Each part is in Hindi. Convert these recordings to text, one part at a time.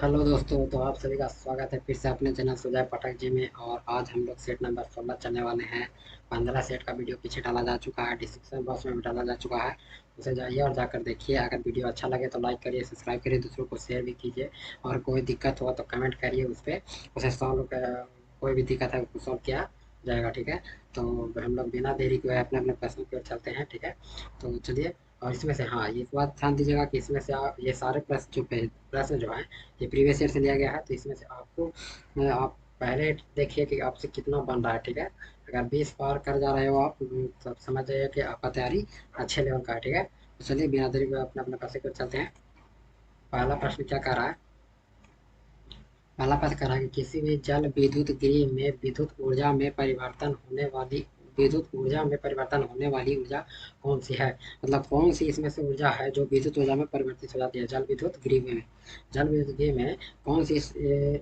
हेलो दोस्तों, तो आप सभी का स्वागत है फिर से अपने चैनल सुजय पाठक जी में। और आज हम लोग सेट नंबर 16 चलने वाले हैं। 15 सेट का वीडियो पीछे डाला जा चुका है, डिस्क्रिप्शन बॉक्स में भी डाला जा चुका है। उसे जाइए और जाकर देखिए। अगर वीडियो अच्छा लगे तो लाइक करिए, सब्सक्राइब करिए, दूसरों को शेयर भी कीजिए। और कोई दिक्कत हो तो कमेंट करिए, उस पर उसे सॉल्व कोई भी दिक्कत है उसको सॉल्व किया जाएगा, ठीक है। तो हम लोग बिना देरी के अपने अपने प्रश्नों की ओर चलते हैं, ठीक है। तो चलिए। और इसमें से हाँ, एक बात ध्यान दीजिएगा कि इसमें से आप ये सारे प्रश्न जो है ये प्रीवियस ईयर से लिया गया है। तो इसमें से आपको आप पहले देखिए कि आपसे कितना बन रहा है, ठीक है। अगर 20 पार कर जा रहे हो आप, तब समझ जाइए कि आपका तैयारी अच्छे लेवल का है, ठीक है। तो चलिए बिना देरी को अपने अपने पास को चलते हैं। पहला प्रश्न क्या कह रहा है? पहला प्रश्न कह रहा है कि किसी भी जल विद्युत गृह में विद्युत ऊर्जा में परिवर्तन होने वाली ऊर्जा कौन सी है? मतलब कौन सी इसमें से ऊर्जा है जो विद्युत ऊर्जा में परिवर्तित हो जाती है जल विद्युत गृह में? जल विद्युत गृह में कौन सी इस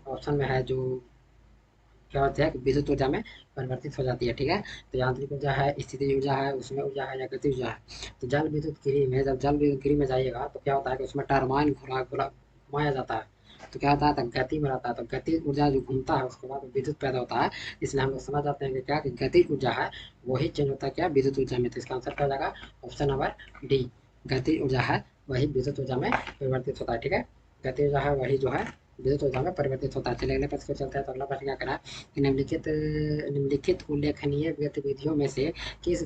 ऑप्शन में है जो क्या होता है कि विद्युत ऊर्जा में परिवर्तित हो जाती है, ठीक है। तो यांत्रिक ऊर्जा है, स्थितिज ऊर्जा है, उसमें ऊर्जा है, या गतिज ऊर्जा है। तो जल विद्युत गृह में, जब जल विद्युत गृह में जाइएगा तो क्या होता है कि उसमें टरबाइन घुरा घुरा घुमाया जाता है। तो क्या होता है, तो गति में रहता है। तो गति ऊर्जा जो घूमता है उसके बाद विद्युत पैदा होता है। इसलिए हम लोग समझ जाते हैं कि क्या कि गति ऊर्जा है वही चेंज होता है क्या, विद्युत ऊर्जा में। तो इसका आंसर क्या हो जाएगा? Option number D. गति ऊर्जा है वही विद्युत ऊर्जा में परिवर्तित होता है, ठीक है। गति ऊर्जा है वही जो है विद्युत ऊर्जा में परिवर्तित होता है। चलिए अगले प्रश्न को चलते हैं। तो अगला प्रश्न क्या करा है कि निम्नलिखित उल्लेखनीय गतिविधियों में से किस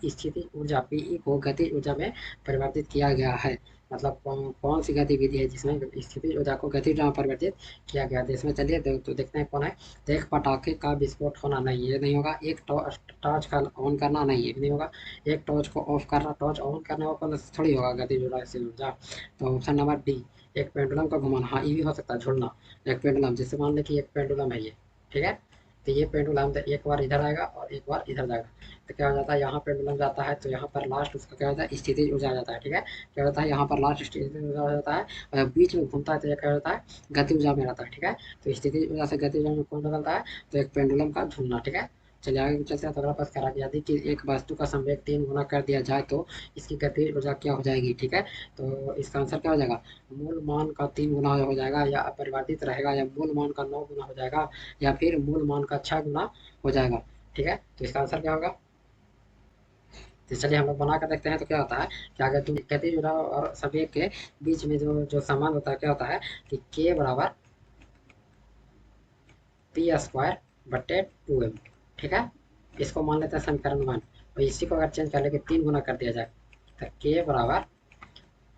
स्थिति ऊर्जा पीई को गतिज ऊर्जा में परिवर्तित किया गया है? मतलब कौन सी गतिविधि है जिसमें स्थितिज ऊर्जा को गतिज ऊर्जा में परिवर्तित किया गया है? तो इसमें चलिए तो देखते हैं कौन है। तो एक पटाखे का विस्फोट होना, नहीं ये नहीं होगा। एक टॉर्च का ऑन करना, नहीं ये भी नहीं होगा। एक टॉर्च को ऑफ करना, टॉर्च ऑन करने वाला थोड़ी होगा गतिज ऊर्जा। तो ऑप्शन नंबर डी। एक पेंडुलम का घुमाना, हाँ ये भी हो सकता है, झुलना। एक पेंडुलम, जैसे मान लें कि एक पेंडुलम है ये, ठीक है। तो ये पेंडुलम तो एक बार इधर आएगा और एक बार इधर जाएगा। तो क्या हो जाता है, यहाँ पेंडुलम जाता है तो यहाँ पर लास्ट उसका क्या होता है, स्थितिज ऊर्जा आ जाता है, ठीक है। क्या होता है, यहाँ पर लास्ट स्थितिज ऊर्जा हो जाता है। और बीच में घूमता है तो ये क्या होता है, गति ऊर्जा में रहता है, ठीक है। तो स्थितिज ऊर्जा से गति ऊर्जा में कौन बदलता है? तो एक पेंडुलम का झूलना, ठीक है। चलिए आगे चलते हैं। तो अगला प्रश्न करा कि यदि कि एक वस्तु का संवेग 3 गुना कर दिया जाए तो इसकी गति ऊर्जा क्या हो जाएगी, ठीक है। तो इसका आंसर क्या हो जाएगा? मूल मान का 3 गुना हो जाएगा, या अपरिवर्तित रहेगा, या मूल मान का 9 गुना हो जाएगा, या फिर मूल मान का 6 गुना हो जाएगा, ठीक है। तो इसका आंसर क्या होगा? तो चलिए हम लोग बना कर देखते हैं। तो क्या होता है कि अगर तुम गतिज ऊर्जा और संवेग के बीच में जो जो संबंध होता है, क्या होता है कि के बराबर पी स्क्वायर बटे 2m, ठीक है। इसको मान लेते हैं समीकरण 1। और इसी को अगर चेंज कर लेके 3 गुना कर दिया जाए तो के बराबर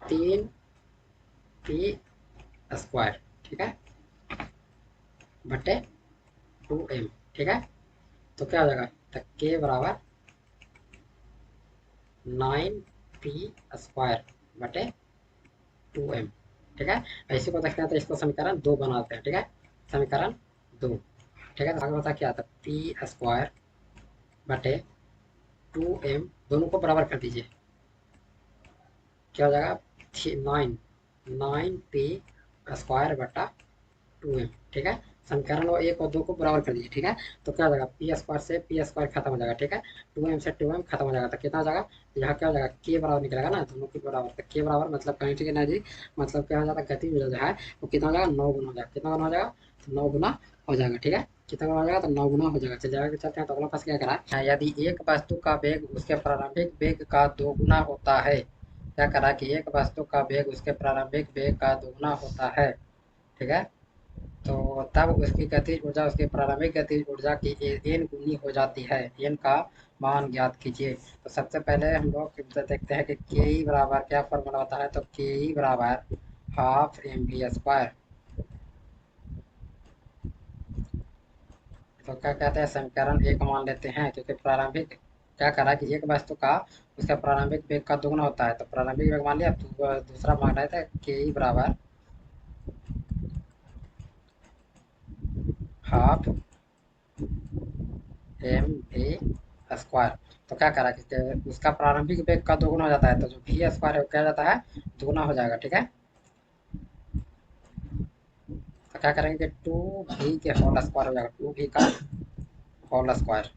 3p स्क्वायर, ठीक है, बटे 2m, ठीक है। तो क्या हो जाएगा, तो के बराबर 9p स्क्वायर बटे 2m, ठीक है। इसी को देखते हैं तो इसको समीकरण 2 बनाते हैं, ठीक है। समीकरण 2, ठीक है। तो आगे बता क्या आता है, पी स्क्वायर बटे 2m, दोनों को बराबर कर दीजिए। क्या हो जाएगा, 9 पी स्क्वायर बटा 2m, ठीक है। समीकरण वो एक और दो को बराबर कर दीजिए, ठीक है। तो क्या हो जाएगा, पी स्क्वायर से पी स्क्वायर खत्म हो जाएगा, ठीक है। 2m से 2m खत्म हो जाएगा तो कितना हो जाएगा, तो यहाँ क्या हो जाएगा, के बराबर निकलेगा ना, दोनों के बराबर। तो के बराबर मतलब काइनेटिक एनर्जी, मतलब क्या हो जाता है, गति ऊर्जा जो है वो कितना हो जाएगा, 9 गुना हो जाएगा। कितना गुना हो जाएगा, तो 9 गुना हो जाएगा, ठीक है। कितना गुना हो जाएगा, तो 9 गुना हो जाएगा। चलिए आगे चलते हैं। तो अगला प्रश्न क्या करा है, यदि एक वस्तु का वेग उसके प्रारंभिक वेग का 2 गुना होता है। क्या करा कि एक वस्तु का वेग उसके प्रारंभिक वेग का 2 गुना होता है, ठीक है। तो तब उसकी गतिज ऊर्जा उसकी प्रारंभिक गतिज ऊर्जा की एन गुनी हो जाती है। एन का मान ज्ञात कीजिए। तो सबसे पहले हम लोग देखते हैं कि के ई बराबर क्या फॉर्मूला होता है। तो के ई बराबर हाफ एम वी स्क्वायर। तो क्या कहते हैं, समीकरण एक मान लेते हैं, क्योंकि प्रारंभिक क्या करा कि एक वस्तु का उसका प्रारंभिक वेग का दोगुना होता है। तो प्रारंभिक वेग मान लिया, तो दूसरा मान रहे थे के ई बराबर हाफ एम वी स्क्वायर। तो क्या करा कि उसका प्रारंभिक वेग का दोगुना हो जाता है, तो जो वी स्क्वायर है वो क्या हो जाता है, दोगुना हो जाएगा, ठीक है। तो क्या करेंगे, 2v के होल स्क्वायर हो जाएगा, 2v का होल स्क्वायर,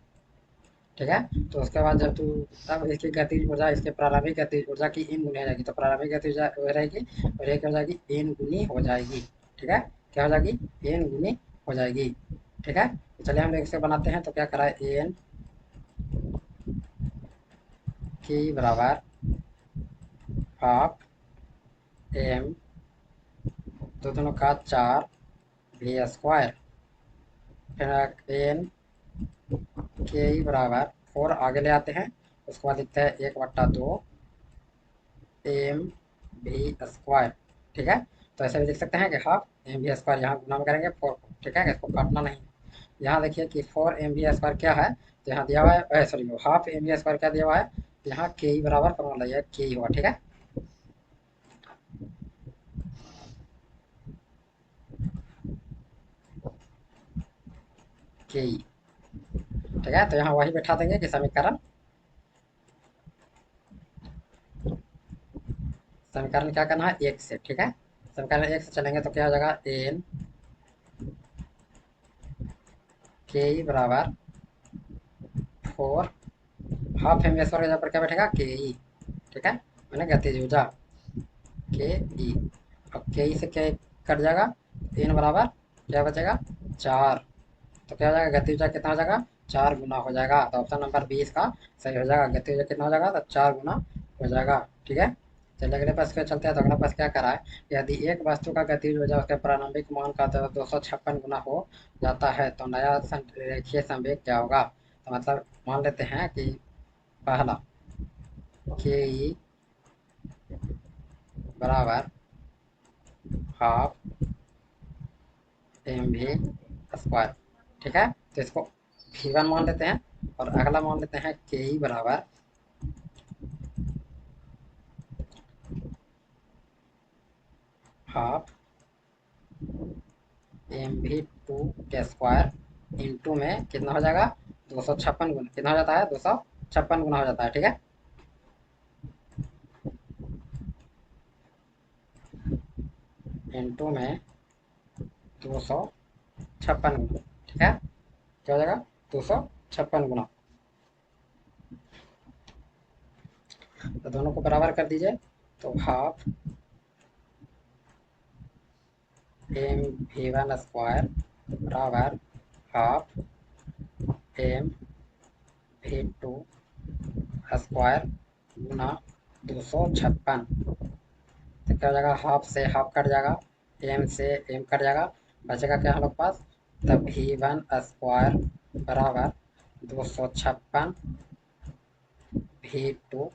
ठीक है। तो उसके बाद जब तू तब इसकी गतिज ऊर्जा इसके प्रारंभिक गतिज ऊर्जा की इन गुनी हो जाएगी, तो प्रारंभिक गतिज ऊर्जा हो रहेगी और ये क्या हो जाएगी, एन गुनी हो जाएगी। ठीक है, क्या हो जाएगी, एन गुनी हो जाएगी। ठीक है, तो चलिए हम लोग इसे बनाते हैं। तो क्या करा है, एन की बराबर हाफ एम तो दोनों का 4 वी स्क्वायर, फिर एन के बराबर 4 आगे ले आते हैं, उसके बाद लिखते हैं 1/2 एम वी स्क्वायर। ठीक है, तो ऐसे भी लिख सकते हैं कि हाफ एम वी स्क्वायर, यहाँ गुना में करेंगे 4 को। ठीक है, इसको काटना नहीं। यहाँ देखिए कि 4 एम वी स्क्वायर क्या है, तो यहाँ दिया हुआ है, sorry half M V square क्या दिया हुआ है, तो यहाँ के बराबर फॉर्मूला है के हुआ। ठीक है, के, ठीक है, तो यहाँ वही बैठा देंगे कि समीकरण समीकरण क्या करना है, एक से। ठीक है, समीकरण एक से चलेंगे तो क्या हो जाएगा, एन के बराबर 4 हाफ एम स्क्वायर के जगह पर क्या बैठेगा, के ई। ठीक है, मैंने गतिज ऊर्जा के ई, अब के ई से क्या कट जाएगा, एन बराबर क्या बचेगा, 4। तो क्या हो जाएगा, गति ऊर्जा कितना हो जाएगा, 4 गुना हो जाएगा। तो ऑप्शन नंबर 20 का सही हो जाएगा, गति ऊर्जा कितना हो जाएगा, तो 4 गुना हो जाएगा। ठीक है, चलिए अगले प्रश्न पे चलते हैं। तो अगला प्रश्न क्या करा है, यदि एक वस्तु का गतिज ऊर्जा उसके प्रारंभिक मान का 256 गुना हो जाता है तो नया रेखीय संवेग क्या होगा। तो मतलब मान लेते हैं कि पहला के ई बराबर हाफ एम वी स्क्वायर। ठीक है, तो इसको वी वन मान लेते हैं, और अगला मान लेते हैं के ई बराबर हाफ एम वी टू के स्क्वायर इंटू में कितना हो जाएगा, 256 गुना, कितना हो जाता है, 256 गुना हो जाता है। ठीक है, इंटू में 256 गुना। ठीक है, क्या हो जाएगा, 256 गुना। तो दोनों को बराबर कर दीजिए, तो half M V one square बराबर half M V two square गुना 256। तो क्या हो जाएगा, हाफ से हाफ कट जाएगा, एम से एम कट जाएगा, बचेगा क्या हम लोग पास, तब वी वन स्क्वायर बराबर 256 वी टू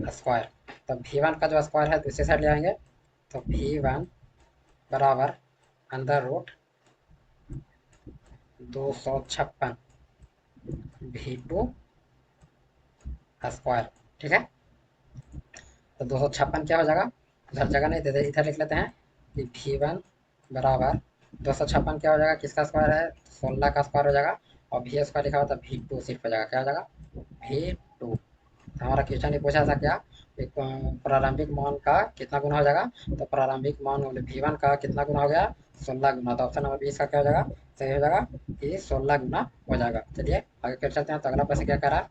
स्क्वायर। तब वी वन का जो स्क्वायर है दूसरी साइड ले आएंगे, तो वी वन बराबर अंदर रूट 256 वी टू स्क्वायर। ठीक है, तो 256 क्या हो जाएगा, उधर जगह नहीं देते, इधर लिख लेते हैं कि वी वन बराबर 256 क्या हो जाएगा, किसका स्क्वायर है, 16 का स्क्वायर हो जाएगा, और वी स्क्वायर लिखा हुआ था वी टू सिर्फ हो जाएगा, क्या हो जाएगा, वी टू। हमारा क्वेश्चन ये पूछा था क्या, एक प्रारंभिक मान का कितना गुना हो जाएगा, तो प्रारंभिक मान वी वन का कितना गुना हो गया, 16 गुना। तो ऑप्शन नंबर 20 का क्या हो जाएगा, सही हो जाएगा कि 16 गुना हो जाएगा। चलिए आगे कर चलते हैं। तो अगला प्रश्न क्या कह रहा है,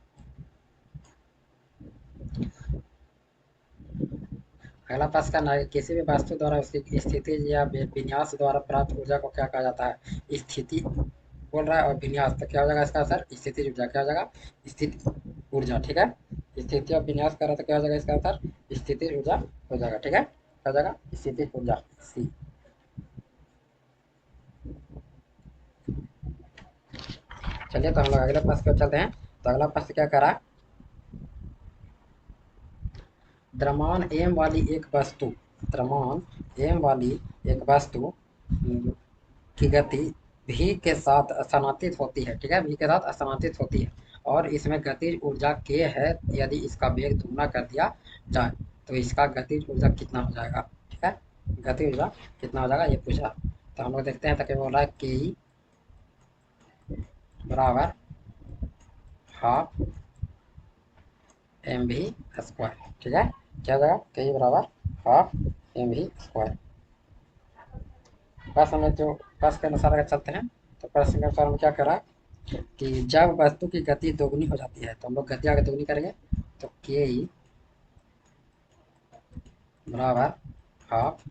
अगला प्रश्न करना है, किसी भी वस्तु द्वारा उसकी स्थिति या विन्यास द्वारा प्राप्त ऊर्जा को क्या कहा जाता है। स्थिति बोल रहा है और विन्यास, तो क्या हो जाएगा इसका आंसर, स्थिति ऊर्जा। क्या हो जाएगा, स्थिति ऊर्जा। ठीक है, स्थिति और विन्यास कर रहा तो क्या हो जाएगा इसका आंसर, स्थिति ऊर्जा हो जाएगा। ठीक है, क्या हो जाएगा, स्थिति ऊर्जा सी। चलिए तो हम लोग अगले प्रश्न पे चलते हैं। तो अगला प्रश्न क्या करा, द्रव्यमान एम वाली एक वस्तु, द्रव्यमान एम वाली एक वस्तु की गति भी के साथ स्थानांतरित होती है। ठीक है, भी के साथ स्थानांतरित होती है, और इसमें गतिज ऊर्जा के है। यदि इसका वेग दुगना कर दिया जाए तो इसका गतिज ऊर्जा कितना हो जाएगा। ठीक है, गतिज ऊर्जा कितना हो जाएगा ये पूछा। तो हम लोग देखते हैं, तो बोल रहा है के बराबर हाफ एम वी स्क्वायर। ठीक है, क्या हो जाएगा, के बराबर हाफ एम वी स्क्वायर। प्रश्न में जो प्रश्न के अनुसार अगर चलते हैं, तो प्रश्न के अनुसार हम क्या करा कि जब वस्तु की गति दोगुनी हो जाती है तो हम लोग गति आगे दोगुनी करेंगे, तो के ई बराबर हाफ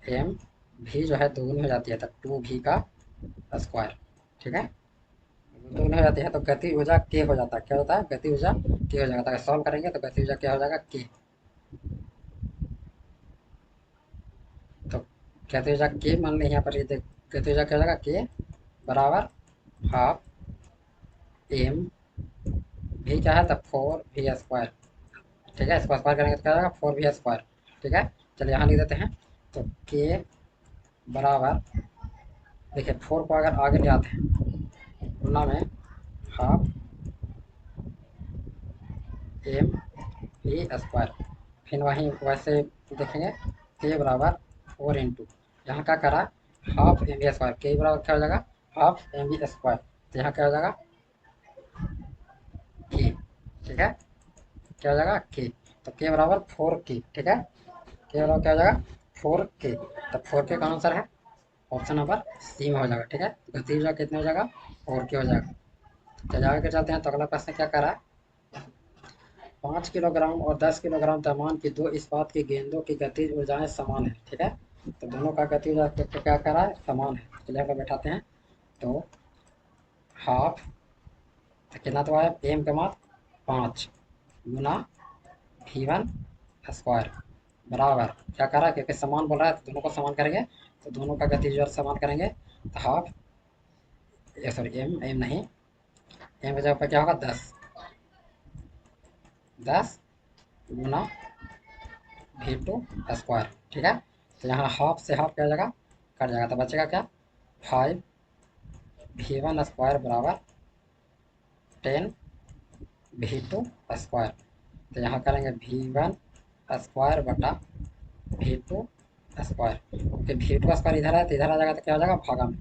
एम भी जो है दोगुनी हो जाती है तो 2 भी का स्क्वायर। ठीक है, दोगुनी हो जाती है तो गति ऊर्जा के हो जाता है, क्या होता है गति ऊर्जा के हो जाता है। सॉल्व करेंगे तो गति ऊर्जा क्या हो जाएगा के। तो गति ऊर्जा के मान लें यहाँ पर, ये देख गति ऊर्जा क्या हो जाएगा के बराबर हाफ एम भी क्या है तो 4 v² ठीक है, इसको स्क्वायर करेंगे तो क्या हो जाएगा 4 v²। ठीक है, चलिए यहाँ लिख देते हैं। तो के बराबर, देखिए 4 को अगर आगे ले आते हैं गुना में हाफ एम v², फिर वहीं वैसे देखेंगे के बराबर 4 यहाँ क्या करा हाफ mv², के बराबर क्या हो जाएगा हाफ mv², तो यहाँ क्या हो जाएगा के। ठीक है, क्या हो जाएगा के, तो के बराबर 4 के। ठीक है, के बराबर क्या हो जाएगा 4 के, तो 4 के का आंसर है ऑप्शन नंबर सी में हो जाएगा। ठीक है, गति ऊर्जा कितना हो जाएगा 4 के हो जाएगा। चलिए आगे चलते हैं। तो अगला प्रश्न क्या कर रहा है, 5 किलोग्राम और 10 किलोग्राम द्रव्यमान की दो इस्पात की गेंदों की गतिज ऊर्जाएं समान है। ठीक है, तो दोनों का गति ऊर्जा क्या कर रहा है समान है। चलिए यहाँ पर बैठाते हैं। तो हाफ, तो कितना तो आया एम का मान 5 गुना v² बराबर क्या कर रहा है, क्योंकि समान बोल रहा है तो दोनों को समान करेंगे, तो दोनों का गतिज ऊर्जा समान करेंगे। तो हाफ, सॉरी एम एम नहीं, एम की जगह पर क्या होगा 10 गुना v² ठीक है, तो यहाँ हाफ से हाफ क्या हो जाएगा कट जाएगा, तो बचेगा क्या 5 v² बराबर 10 v² तो यहाँ करेंगे v² बटा v² क्योंकि v² इधर है तो इधर आ जाएगा, तो क्या हो जाएगा भागा में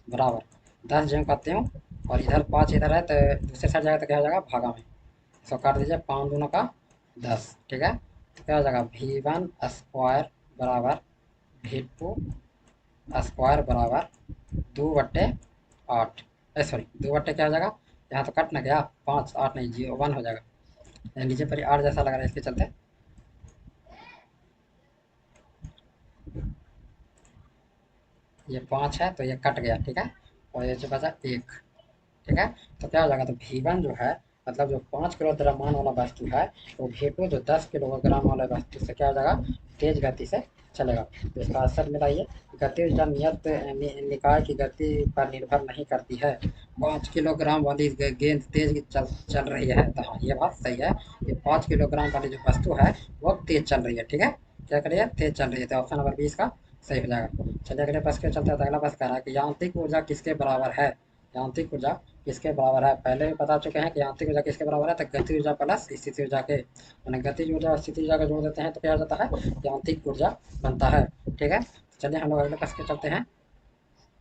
बराबर 10 जो करते हो, और इधर 5 इधर है तो दूसरे साइड जाएगा तो क्या हो जाएगा भागा में। इसको काट दीजिए 5 दूनों का 10। ठीक है, तो क्या हो जाएगा v² बराबर v² बराबर 2/8, सॉरी 2 क्या हो जाएगा, यहाँ तो कट ना गया 5 8 नहीं 0 1 हो जाएगा, नीचे पर 8 जैसा लग रहा है इसके चलते। ये 5 है तो ये कट गया। ठीक है, और ये जो बचा 1। ठीक है, तो क्या हो जाएगा, तो v1 जो है मतलब जो 5 किलो द्रव्यमान वाला वस्तु है, वो v2 जो 10 किलोग्राम वाले वस्तु से क्या हो जाएगा तेज गति से चलेगा। तो इसका असर मिलाइए, गति ऊर्जा नियत निकाय की गति पर निर्भर नहीं करती है। 5 किलोग्राम वाली गेंद तेज चल रही है, तो हाँ ये बात सही है कि 5 किलोग्राम वाली जो वस्तु है वो तेज चल रही है। ठीक है, क्या करिए तेज चल रही है, तो ऑप्शन नंबर 20 का सही हो जाएगा। चलिए अगले प्रश्न के चलते हैं। तो अगला प्रश्न कह रहा है कि यांत्रिक ऊर्जा किसके बराबर है, यांत्रिक ऊर्जा किसके बराबर है। पहले भी बता चुके हैं कि यांत्रिक ऊर्जा किसके बराबर है, तो गति ऊर्जा प्लस स्थिति ऊर्जा के, यानी गतिज ऊर्जा और स्थिति ऊर्जा का जोड़ देते हैं तो क्या हो जाता है यांत्रिक ऊर्जा बनता है। ठीक है, चलिए हम लोग अगले प्रश्न पे चलते हैं।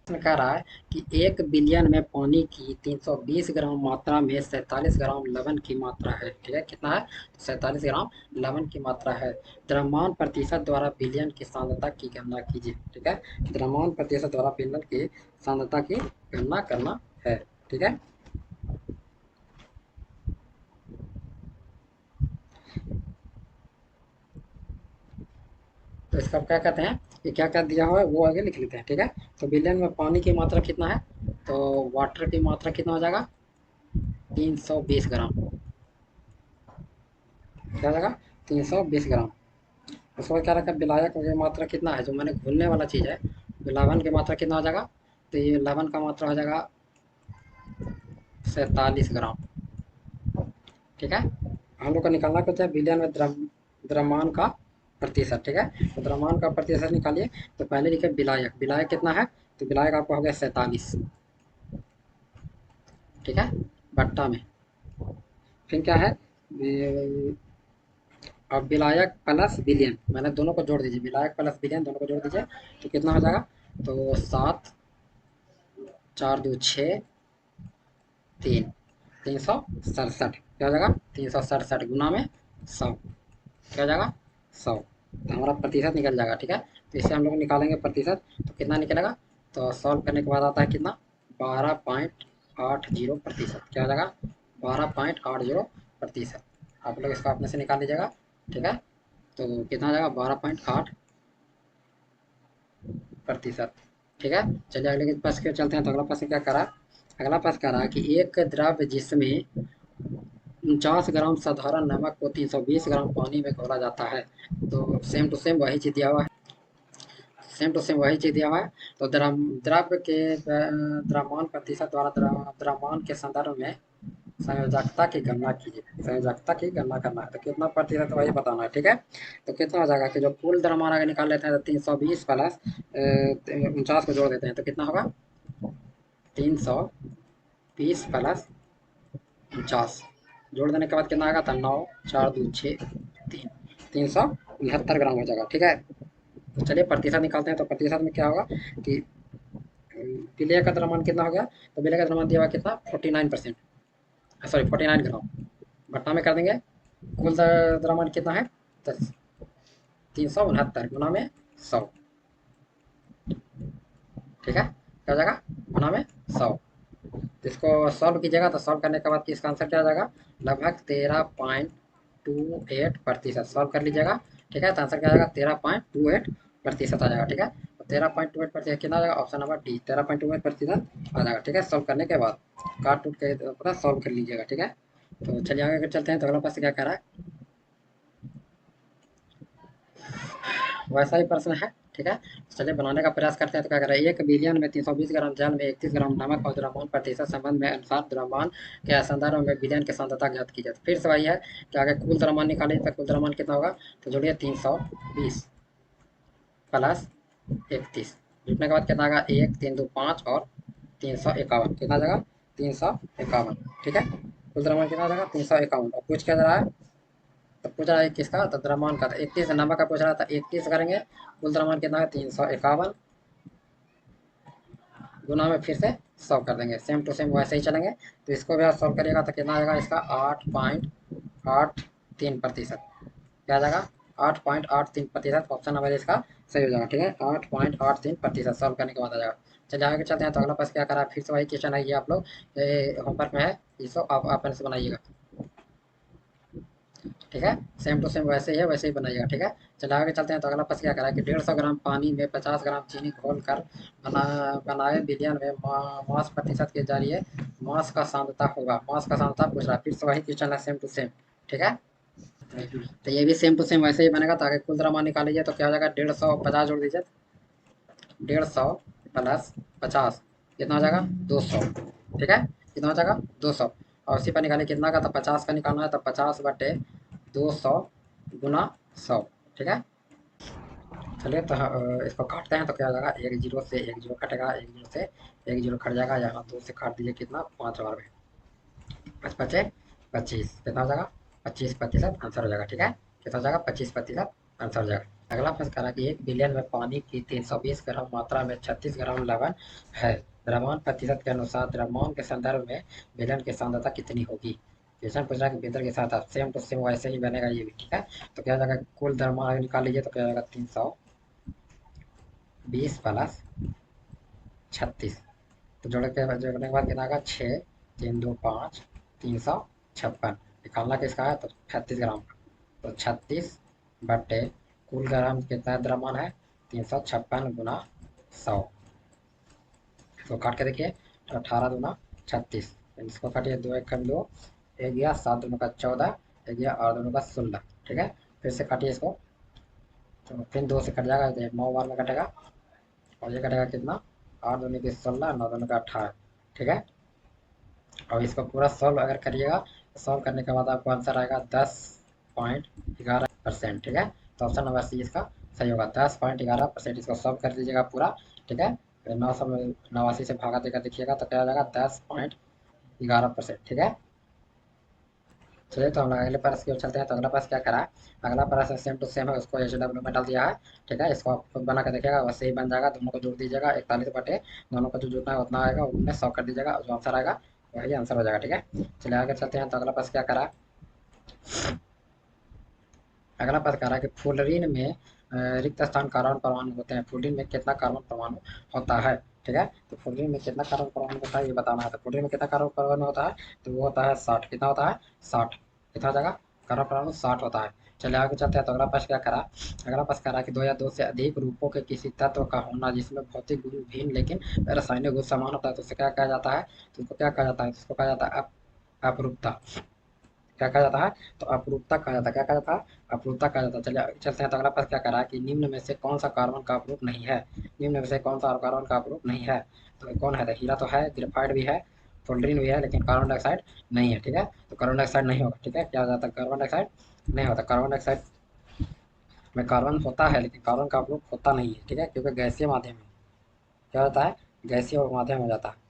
इसमें कह रहा है कि 1 बिलियन में पानी की 320 ग्राम मात्रा में 47 ग्राम लवण की मात्रा है। ठीक है, कितना है तो 47 ग्राम लवण की मात्रा है। द्रव्यमान प्रतिशत द्वारा विलयन की सांद्रता की गणना कीजिए। ठीक है, द्रव्यमान प्रतिशत द्वारा विलयन की सांद्रता की गणना करना है। ठीक है, तो इसका क्या कहते हैं, ये क्या क्या दिया हुआ है वो आगे लिख लेते हैं। ठीक है, तो विलयन में पानी की मात्रा कितना है, तो वाटर की मात्रा कितना हो जाएगा 320 ग्राम, क्या हो जाएगा 320 ग्राम। उसके बाद क्या रखा विलायक की मात्रा कितना है, जो मैंने घुलने वाला चीज़ है, लवण की मात्रा कितना हो जाएगा, तो ये लवण का मात्रा हो जाएगा 47 ग्राम। ठीक है, हम लोग को निकालना कुछ है विलयन में द्रव्यमान का प्रतिशत। ठीक है, तो द्रव्यमान का प्रतिशत निकालिए। तो पहले लिखे विलायक, विलायक कितना है, तो विलायक आपका हो गया 47। ठीक है, बट्टा में फिर क्या है, अब विलायक प्लस विलियन मैंने दोनों को जोड़ दीजिए, विलायक प्लस विलियन दोनों को जोड़ दीजिए तो कितना हो जाएगा, तो 7 4 2 6 3 367, क्या हो जाएगा 367 गुना में 100, क्या हो जाएगा 100, तो हमारा प्रतिशत निकल जाएगा। ठीक है, तो इससे हम लोग निकालेंगे प्रतिशत, तो कितना निकलेगा, तो सॉल्व करने के बाद आता है कितना 12.80%। क्या हो जाएगा? 12.80%। आप लोग इसको अपने से निकाल लीजिएगा, ठीक है। तो कितना हो जाएगा? 12.8%। ठीक है। चलिए अगले के पास क्यों चलते हैं। तो अगला प्रश्न क्या करा? अगला प्रश्न कह रहा है कि एक द्रव्य जिसमें 49 ग्राम साधारण नमक को 320 ग्राम पानी में घोला जाता है। तो सेम टू सेम वही चीज दिया हुआ है, सेम टू सेम वही चीज दिया हुआ है। तो द्रव्य के द्रव्यमान प्रतिशत द्वारा द्रव्यमान के संदर्भ में संयोजकता की गणना कीजिए। संयोजकता की गणना करना है तो कितना प्रतिशत वही बताना है, ठीक है। तो कितना हो जाएगा कि जो कुल द्रव्यमान अगर निकाल लेते हैं तो 320 प्लस 49 को जोड़ देते हैं तो कितना होगा? 320 प्लस 49 जोड़ देने के बाद कितना आएगा? तो 9 4 2 6 3 369 ग्राम हो जाएगा, ठीक है। तो चलिए प्रतिशत निकालते हैं। तो प्रतिशत में क्या होगा कि विलय का द्रव्यमान कितना हो गया? तो विलय का द्रव्यमान दिया हुआ कितना? 49%, सॉरी 49 ग्राम। घटना में कर देंगे। कुल द्रव्यमान कितना है? 369 गुना में 100, ठीक है। क्या हो जाएगा? गुना में 100। तो इसको सॉल्व कीजिएगा। तो सॉल्व करने के बाद इसका आंसर क्या आ जाएगा? लगभग 13.28%। सॉल्व कर लीजिएगा, ठीक है। तो आंसर क्या आ जाएगा? 13.28% आ जाएगा, ठीक है। तो 13.28% कितना आ जाएगा? ऑप्शन नंबर डी 13.28% आ जाएगा, ठीक है। सॉल्व करने के बाद काट टूट के पूरा सॉल्व कर लीजिएगा, ठीक है। तो चलिए आगे चलते हैं। तो अगला प्रश्न क्या कह रहा है? वैसा ही प्रश्न है, ठीक है। चलिए बनाने का प्रयास करते हैं। तो क्या कर रहा है? 1 बिलियन में 320 ग्राम जल में 31 ग्राम नमक और द्रव्यमान प्रतिशत संबंध में अनुसार द्रव्यमान के संदर्भ में बिलियन की सांद्रता ज्ञात की जाए। फिर से वही है कि आगे कुल द्रव्यमान निकालें तो कुल द्रव्यमान कितना होगा? तो जोड़िए 320 प्लस 31 जुटने के बाद कितना आएगा? 1 3 2 5 और 351 कितना आ जाएगा? 351, ठीक है। कुल द्रव्यमान कितना आ जाएगा? 351। और पूछ क्या जा रहा है? तो पूछ रहा है किसका? तो द्रव्यमान का। 31 नंबर का पूछ रहा था, 31 करेंगे। कुल द्रव्यमान कितना है? 351 गुना में फिर से 100 कर देंगे। सेम टू सेम वैसे ही चलेंगे। तो इसको भी आप सॉल्व करिएगा तो कितना आएगा? इसका 8.83%। क्या आ जाएगा? 8.83%। ऑप्शन नंबर इसका सही हो जाएगा, ठीक है। 8.83% सॉल्व करने के बाद आ जाएगा। चलिए आगे चलते हैं। तो अगला प्रश्न क्या करा? फिर से वही क्वेश्चन है, ये आप लोग होमवर्क में है, इसको आप अपने से बनाइएगा, ठीक है। सेम टू सेम वैसे ही है, वैसे ही बनाइएगा, ठीक है। चलिए आगे चलते हैं। तो अगला प्रश्न क्या करा है कि 150 ग्राम पानी में 50 ग्राम चीनी घोल कर बनाए विलयन में मास प्रतिशत के जरिए मास का सांद्रता होगा। मास का सांद्रता पूछ रहा है। फिर से वही क्वेश्चन है, सेम टू सेम, ठीक है। तो ये भी सेम टू सेम वैसे ही बनेगा। तो आगे कुल द्रव्यमान निकाल लीजिए तो क्या हो जाएगा? 150 जोड़ दीजिए। 150 प्लस 50 कितना हो जाएगा? 200, ठीक है। कितना हो जाएगा? 200। और उसी पर निकालिए कितना का? तो 50 का निकालना है। तो 50/200 गुना 100, ठीक है। चलिए तो इसको काटते हैं। तो क्या हो जाएगा? एक जीरो से एक जीरो कटेगा, एक जीरो से एक जीरो कट जाएगा। यहाँ 2 से काट दीजिए कितना? 5 बार में 5 पचे 25 कितना हो जाएगा? 25% आंसर हो जाएगा, ठीक है। कितना हो जाएगा? 25% आंसर हो जाएगा। अगला प्रश्न करा कि 1 बिलियन में पानी की 320 ग्राम मात्रा में 36 ग्राम लवण है। द्रव्यमान प्रतिशत के अनुसार द्रव्यमान के संदर्भ में विलयन की सांद्रता कितनी होगी? क्वेश्चन पूछ रहा है कि वितरण के साथ आप सेम टू सेम वैसे ही बनेगा ये भी, ठीक है। तो क्या हो जाएगा? कुल द्रव्यमान निकाल लीजिए तो क्या हो जाएगा? 320 प्लस 36 तो जोड़ने के बाद कितना आएगा? 6 3 2 5 356 निकालना किसका है? तो 36 ग्राम का। तो 36 कुल ग्राम कितना द्रव्यमान है? 356 गुना 100। इसको काट के देखिए। तो 18 दूना 36, इसको काटिए। 2 1 कम 2, एक गया 7 दूनों का 14, एक गया 8 दूनों का 16, ठीक है। फिर से काटिए इसको। तो फिर 2 से कट जाएगा तो 9 बार में कटेगा। और ये कटेगा कितना? 8 दूनी की 16, 9 दूनी का 18, ठीक है। और इसको पूरा सॉल्व अगर करिएगा, सॉल्व करने के बाद आपको आंसर आएगा 10.11%, ठीक है। तो ऑप्शन नंबर सी इसका सही होगा, 10.11%। इसको सॉल्व कर दीजिएगा पूरा, ठीक है। फिर 989 से भागा देकर देखिएगा तो क्या हो जाएगा? 10.11%, ठीक है। चलिए तो हम लोग अगले प्रश्न की ओर चलते हैं। तो अगला प्रश्न क्या करा है? अगला प्रश्न सेम टू सेम है, उसको HW में डाल दिया है, ठीक है। इसको आप खुद बना कर देखिएगा, वैसे ही बन जाएगा। दोनों को जोड़ दीजिएगा, 41 दोनों का जो जोड़ना है उतना आएगा, उनमें 100 कर दीजिएगा, जो आंसर आएगा वही आंसर हो जाएगा, ठीक है। चलिए आगे चलते हैं। तो अगला प्रश्न क्या करा? अगला प्रश्न कह रहा है कि फ्लोरीन में रिक्त स्थान कार्बन परमाणु होते हैं। फ्लोरीन में कितना कार्बन परमाणु होता है? ठीक है। तो फ्लोरीन में कितना कार्बन परमाणु होता है ये बताना है। तो फ्लोरीन में कितना कार्बन परमाणु होता है, तो वो होता है 60। कितना होता है, 60। कितना हो जाएगा, कार्बन परमाणु 60 होता है। चलिए आगे चलते हैं। तो अगला प्रश्न क्या करा, अगला प्रश्न करा कि दो या दो से अधिक रूपों के किसी तत्व का होना जिसमें भौतिक गुण भिन्न लेकिन रासायनिक गुण समान होता है, तो उसे क्या कहा जाता है, तो उसको क्या कहा जाता है, तो उसको कहा जाता है अपरूपता। क्या कहा जाता है, तो अपरूपता कहा जाता है। क्या कहा जाता है, अपरूपता कहा जाता है। चलिए आगे चलते हैं। तो अगला प्रश्न क्या करा कि निम्न में से कौन सा कार्बन का अपरूप नहीं है, निम्न में से कौन सा कार्बन का अपरूप नहीं है, तो कौन है, तो हीरा तो है, ग्रेफाइट भी है, फ्लोरीन भी है, लेकिन कार्बन डाइऑक्साइड नहीं है। ठीक है, तो कार्बन डाइऑक्साइड नहीं होगा। ठीक है, क्या हो जाता है, कार्बन डाइऑक्साइड नहीं होता। कार्बन डाइऑक्साइड में कार्बन होता है लेकिन कार्बन का अपरूप होता नहीं है। ठीक है, क्योंकि गैसीय माध्यम में क्या होता है, गैसीय माध्यम हो जाता है।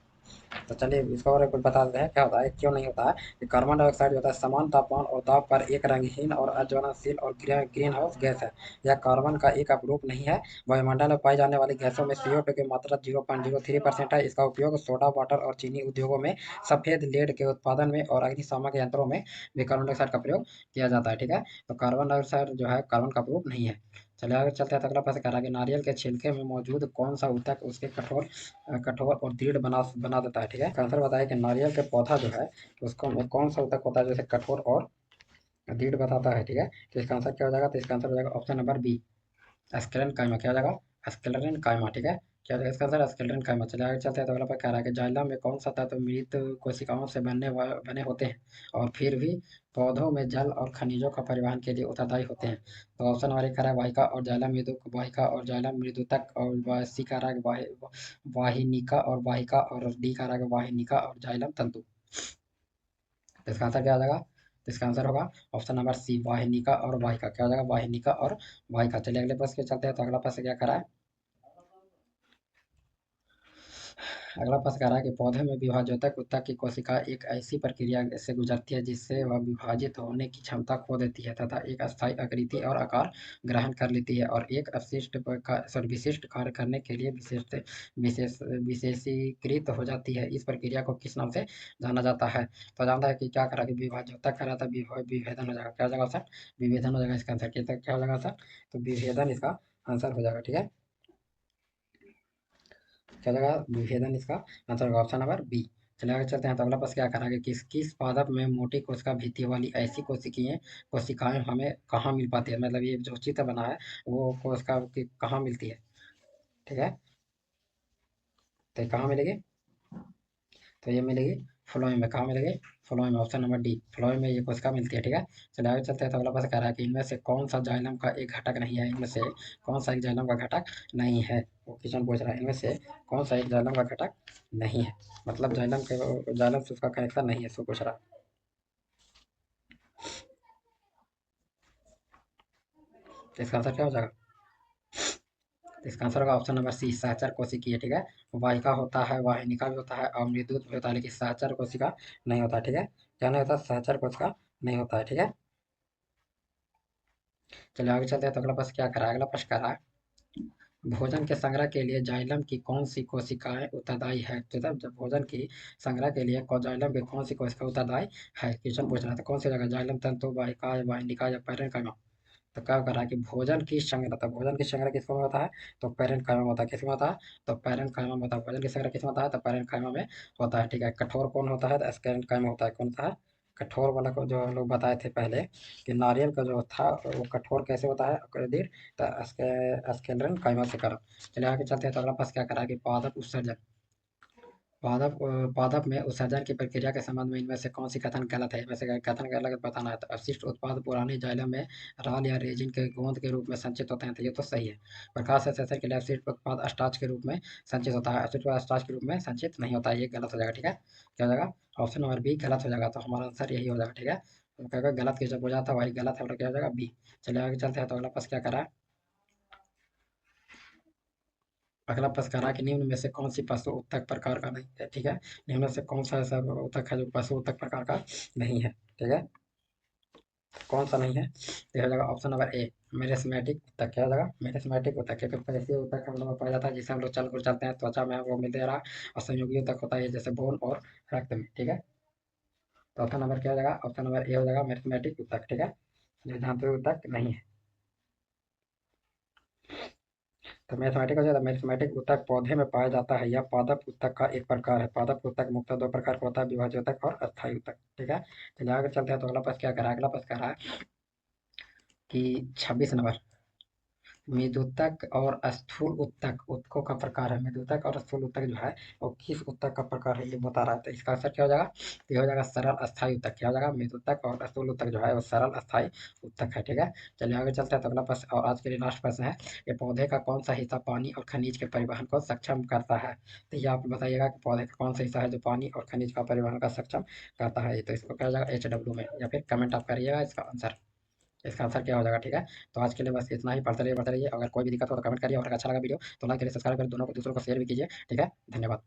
तो चलिए इसको और कुछ बता देते हैं क्या होता है, क्यों नहीं होता है। कि कार्बन डाइऑक्साइड जो होता है समान तापमान और दाब पर एक रंगहीन और अज्वलनशील और ग्रीन हाउस गैस है। यह कार्बन का एक अपरूप नहीं है। वायुमंडल में पाई जाने वाली गैसों में CO2 की मात्रा 0.03% है। इसका उपयोग सोडा वाटर और चीनी उद्योगों में, सफेद लेड के उत्पादन में और अग्निशामक यंत्रों में भी कार्बन डाइऑक्साइड का प्रयोग किया जाता है। ठीक है, तो कार्बन डाइऑक्साइड जो है कार्बन का अपरूप नहीं है। चलिए आगे चलते हैं। तो अगला प्रश्न कह रहा है कि नारियल के छिलके में मौजूद कौन सा ऊतक उसके कठोर और दृढ़ बना बना देता है। ठीक है, आंसर बताया कि नारियल के पौधा जो है तो उसको में कौन सा ऊतक होता है जैसे कठोर और दृढ़ बताता है। ठीक है, तो इसका आंसर क्या हो जाएगा, तो इसका आंसर हो जाएगा ऑप्शन नंबर बी, स्केलेटन काइमा। क्या हो जाएगा, स्केलेटन काइमा। ठीक है, क्या हो जाएगा इसका आंसर, स्केलेटन काइमा। चलिए आगे चलते हैं। तो अगला पर कह रहा है कि जाइलम में कौन सा तत्व मृत कोशिकाओं से बने होते हैं और फिर भी पौधों में जल और खनिजों का परिवहन के लिए उत्तरदायी होते हैं। तो ऑप्शन नंबर एक कह रहा है वाहिका और जाइलम मृदुक वाहिका और जाइलम मृदुतक, और सी कह रहा है वाहिनिका और वाहिका, और डी कह रहा है वाहिनिका और जाइलम तंतु। तो इसका आंसर क्या हो जाएगा, तो इसका आंसर होगा ऑप्शन नंबर सी, वाहिनिका और वाहिका। क्या हो जाएगा, वाहिनिका और वाहिका। चलिए अगले प्रश्न पे चलते हैं। तो अगला प्रश्न क्या करा है, अगला प्रश्न कह रहा है कि पौधे में विभाजोतक ऊतक की कोशिका एक ऐसी प्रक्रिया से गुजरती है जिससे वह विभाजित होने की क्षमता खो देती है तथा एक अस्थायी आकृति और आकार ग्रहण कर लेती है और एक विशिष्ट कार्य करने के लिए विशेषीकृत हो जाती है। इस प्रक्रिया को किस नाम से जाना जाता है, तो जानता है कि क्या करा कि विभाजोतक करा था, विभेदन हो जाएगा। क्या हो जाएगा सर, विभेदन हो जाएगा इसका आंसर। क्या हो जाएगा सर, तो विभेदन इसका आंसर हो जाएगा। ठीक है, क्या लगा, विभेदन इसका आंसर होगा ऑप्शन नंबर बी। चलिए आगे चलते हैं। तो अगला प्रश्न क्या करेंगे, किस किस पादप में मोटी कोशिका भित्ति वाली ऐसी कोशिकीय कोशिकाएं हमें कहाँ मिल पाती है, मतलब ये जो चित्र बना है वो कोशिका कहाँ मिलती है। ठीक है, तो ये कहाँ मिलेगी, तो ये मिलेगी फ्लोएम में। कहाँ मिलेगी, फ्लोएम में, ऑप्शन नंबर डी, फ्लोएम में ये कोशिका मिलती है। ठीक है, चलिए आगे चलते हैं। तो अगला प्रश्न कह रहा है कि इनमें से कौन सा जाइलम का एक घटक नहीं है, इनमें से कौन सा एक जाइलम का घटक नहीं है। वो क्वेश्चन पूछ रहा है इनमें से कौन सा एक जाइलम का घटक नहीं है, मतलब जाइलम से उसका कनेक्शन नहीं है, इसको पूछ रहा है। तो इसका आंसर क्या हो जाएगा, तो इसका आंसर होगा ऑप्शन नंबर सी, सहचर कोशिकीय। ठीक है, वाहिका होता है, वाहिनिका भी होता है और मृदुत भी होता है, लेकिन सहचर कोशिका नहीं होता। ठीक है, क्या नहीं होता, सहचर कोशिका नहीं होता है। ठीक है, चलिए आगे चलते हैं। तो अगला प्रश्न क्या करा है, अगला प्रश्न करा है भोजन के संग्रह के लिए जाइलम की कौन सी कोशिकाएं उत्तरदायी है। तो जब भोजन की संग्रह के लिए जाइलम की कौन सी कोशिका उत्तरदायी है, क्वेश्चन पूछ रहा था कौन सी जगह, जाइलम तंतु, वाहिका, वाहिनिका या पैरेनकाइमा। तो क्या कर रहा है कि भोजन की संग्रह, तो भोजन की संग्रह किसमें होता है, तो पैरेनकाइमा में होता है। किसमें होता है, तो पैरेनकाइमा में होता है। भोजन की संग्रह किसमें होता है, तो पैरेनकाइमा में होता है। ठीक है, कठोर कौन होता है, तो स्क्लेरेनकाइमा होता है। कौन होता है, कठोर वाला को जो हम लोग बताए थे पहले कि नारियल का जो था वो कठोर कैसे होता है अक्रेदिर, तो स्केलरन काइमा से करा। चलिए आगे चलते हैं। तो अगला प्रश्न क्या करा कि पादप उत्सर्जन, पादप में उत्सर्जन की प्रक्रिया के संबंध में इनमें से कौन सी कथन गलत है, इनमें से कथन गलत बताना है। तो अपशिष्ट उत्पाद पुराने जाइलम में राल या रेजिन के गोंद के रूप में संचित होते हैं, तो ये तो सही है। प्रकाश संश्लेषण के लिए अपशिष्ट उत्पाद स्टार्च के रूप में संचित होता है, अपशिष्ट उत्पाद स्टार्च के रूप में संचित नहीं होता है, ये गलत हो जाएगा। ठीक है, क्या हो जाएगा, ऑप्शन नंबर बी गलत हो जाएगा। तो हमारा आंसर यही हो जाएगा। ठीक है, तो क्या होगा, गलत के जब हो जाता है वही गलत है, और क्या हो जाएगा बी। चलिए आगे चलते हैं। तो अगला प्रश्न क्या करा है, अगला प्रश्न कह रहा है कि निम्न में से कौन सी पशु उत्तक प्रकार का नहीं है। ठीक है, निम्न में से कौन सा ऐसा उत्तक है जो पशु उत्तक प्रकार का नहीं है। ठीक है, कौन सा नहीं है, तो हो जाएगा ऑप्शन नंबर ए, मेरिस्मेटिक उत्तक। क्या हो जाएगा, मेरिस्मेटिक उत्तक, क्योंकि ऐसे उत्तक हम लोग में पाया जाता है जिसे हम लोग चल फिर चलते हैं, त्वचा में वो मिलते रहा, और संयोगी उत्तक होता है जैसे बोन और रक्त में। ठीक है, तो ऑप्शन नंबर क्या हो जाएगा, ऑप्शन नंबर ए हो जाएगा मेरिस्मेटिक उत्तक। ठीक है, जो जहाँ पे उत्तक नहीं है। तो मैथमेटिक हो जाता है। मैथमेटिक ऊतक पौधे में पाया जाता है। यह पादप ऊतक का एक प्रकार है। पादप ऊतक मुख्यतः दो प्रकार का होता है, विभाज्य ऊतक और अस्थायी ऊतक। ठीक है, चलिए आगे चलते हैं। तो अगला प्रश्न क्या कह रहा है? अगला प्रश्न कह रहा है कि 26 नंबर, मेदोतक और स्थूल उत्तक ऊतकों का प्रकार है। मेदोतक और स्थूल उत्तक जो है वो किस उत्तक का प्रकार है ये बता रहा है। तो इसका आंसर क्या हो जाएगा? तो ये हो जाएगा सरल अस्थायी उत्तक। क्या हो जाएगा? मेदोतक और स्थूल उत्तक जो है वो सरल अस्थायी उत्तक है। ठीक है, चलिए आगे चलते हैं। तो अगला प्रश्न और आज के लिए लास्ट प्रश्न है, ये पौधे का कौन सा हिस्सा पानी और खनिज के परिवहन को सक्षम करता है? तो ये आप बताइएगा कि पौधे का कौन सा हिस्सा है जो पानी और खनिज का परिवहन का सक्षम करता है। तो इसको क्या हो जाएगा? HW में, या फिर कमेंट आप करिएगा इसका आंसर। इसका आंसर क्या हो जाएगा? ठीक है, तो आज के लिए बस इतना ही। पढ़ते रहिए पढ़ते रहिए। अगर कोई भी दिक्कत हो तो कमेंट करिए, और अगर अच्छा लगा वीडियो तो लाइक करिए, सब्सक्राइब करिए, दोनों को दूसरों को शेयर भी कीजिए। ठीक है, धन्यवाद।